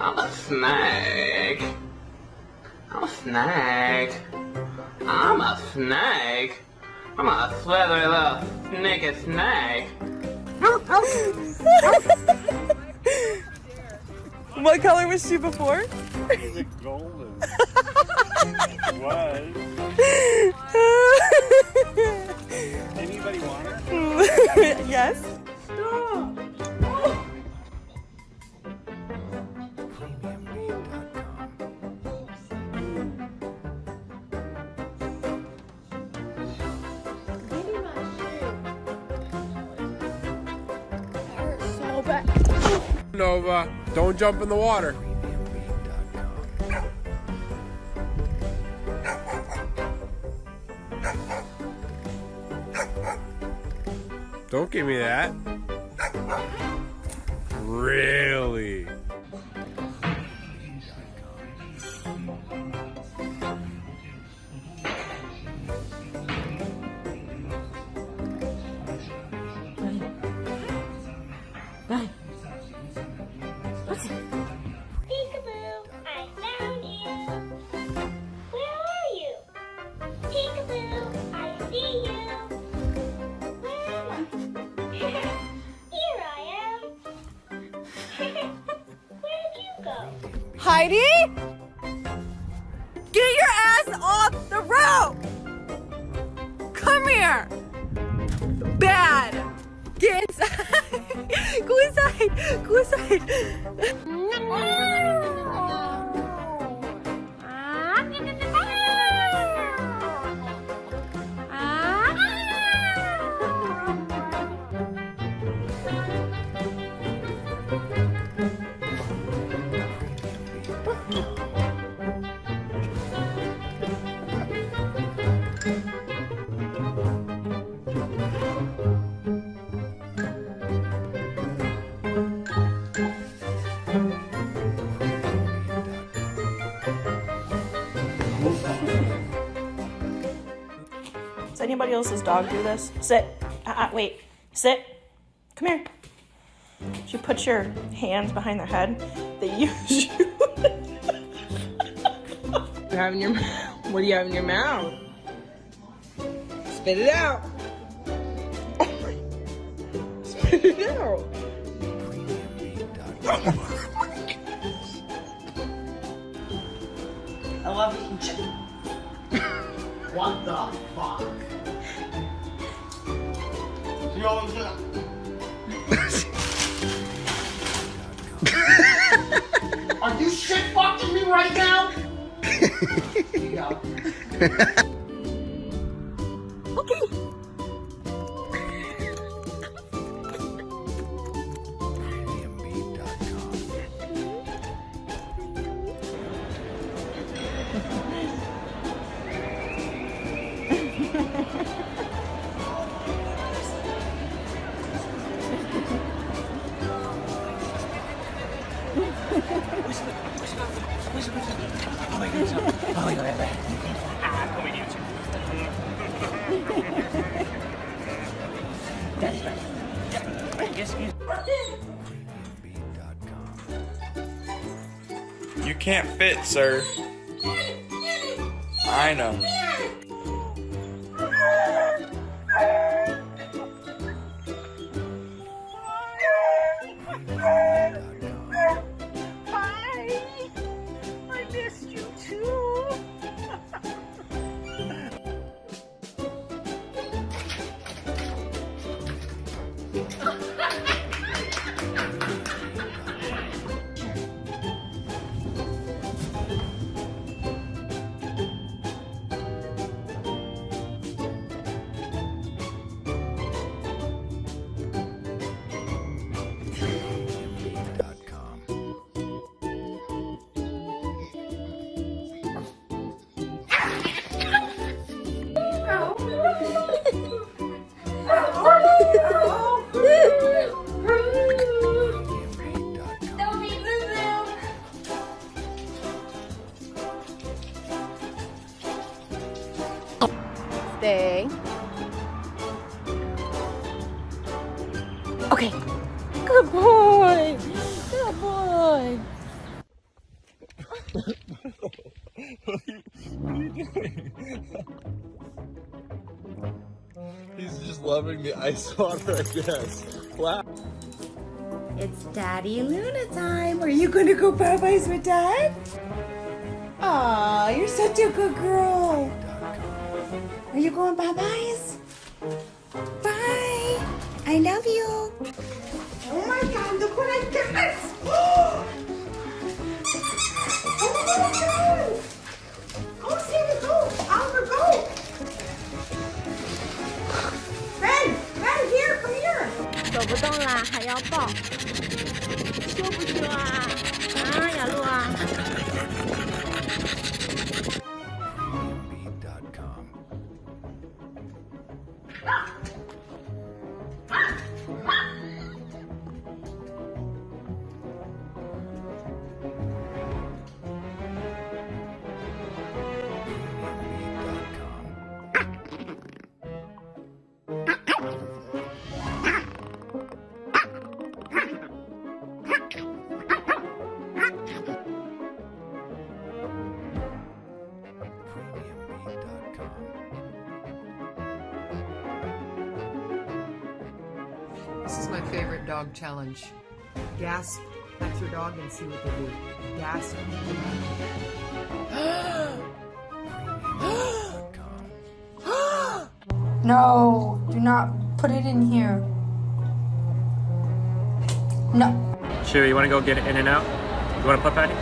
I'm a snake. I'm a snake. I'm a snake. I'm a slithery little sneaky snake. What color was she before? Is it golden? Was. Anybody want her? Yes. Nova, don't jump in the water. Don't give me that. Really? Peekaboo, I found you. Where are you? Peekaboo, I see you. Where am I? Here I am. Where'd you go? Heidi? Get your ass off the rope! Come here! Bad! Get inside! Go inside! Go inside! Does anybody else's dog do this? Sit. Wait. Sit. Come here. If you put your hands behind their head, they use you. You have in your what do you have in your mouth? Spit it out. Spit it out. I love eating chicken. What the fuck? You always do that. Are you shit fucking me right now? Here you go. Okay. You can't fit, sir. I know. Hi. I missed you too. Stay. Okay. Good boy. Good boy. He's just loving the ice water, I guess. Wow. It's Daddy Luna time. Are you gonna go bye-byes with Dad? Aw, you're such a good girl. Are you going bye-byes? Bye. I love you. Oh my God, look what I got. Oh my God. Go, Sammy, go. Oliver, go. Ben, here, come here. 走不动啦，还要抱。说不说啊？啊，雅露啊。This is my favorite dog challenge. Gasp at your dog and see what they do. Gasp. No, do not put it in here. No. Chewy, you want to go get it in and out? You want to put Patty?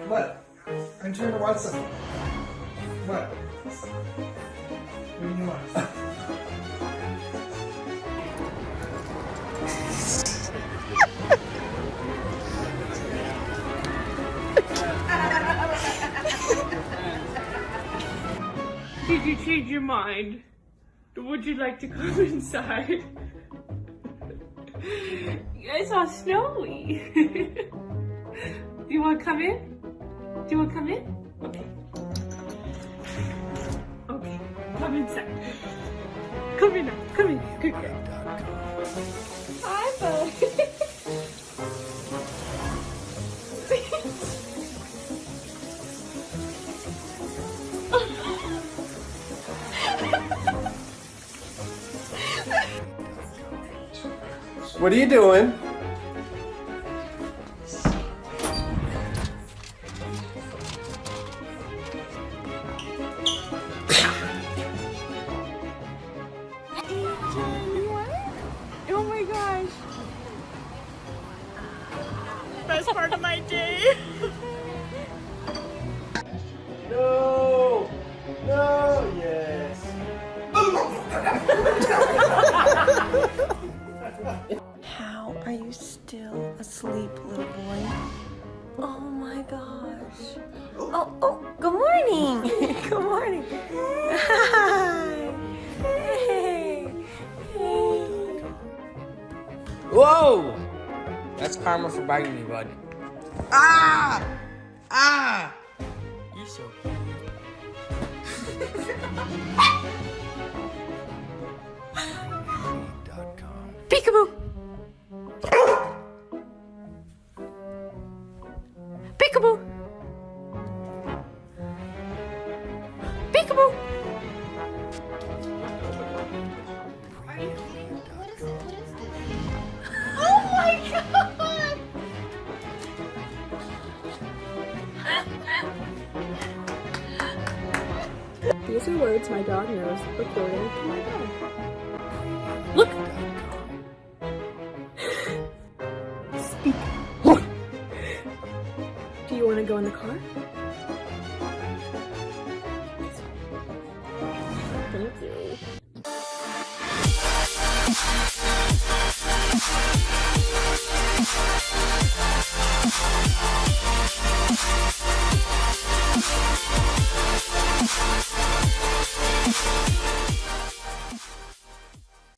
What? I'm trying to watch something. What? What do you want? Did you change your mind? Would you like to come inside? It's all snowy. Do you want to come in? Do you want to come in? Okay. Okay, come inside. Come in now. Come in. Good girl. Hi, bud. What are you doing? Oh my gosh. Best part of my day. No! No! Yes! How are you still asleep, little boy? Oh my gosh. Oh, good morning. Good morning. Hi. Hey. Hey. Whoa! That's karma for biting me, bud. Ah! Ah! You're so cute. Peekaboo. Peekaboo. Peekaboo. Oh my God! These are words my dog knows according to my dog. Look! Speak. Do you want to go in the car? Thank you.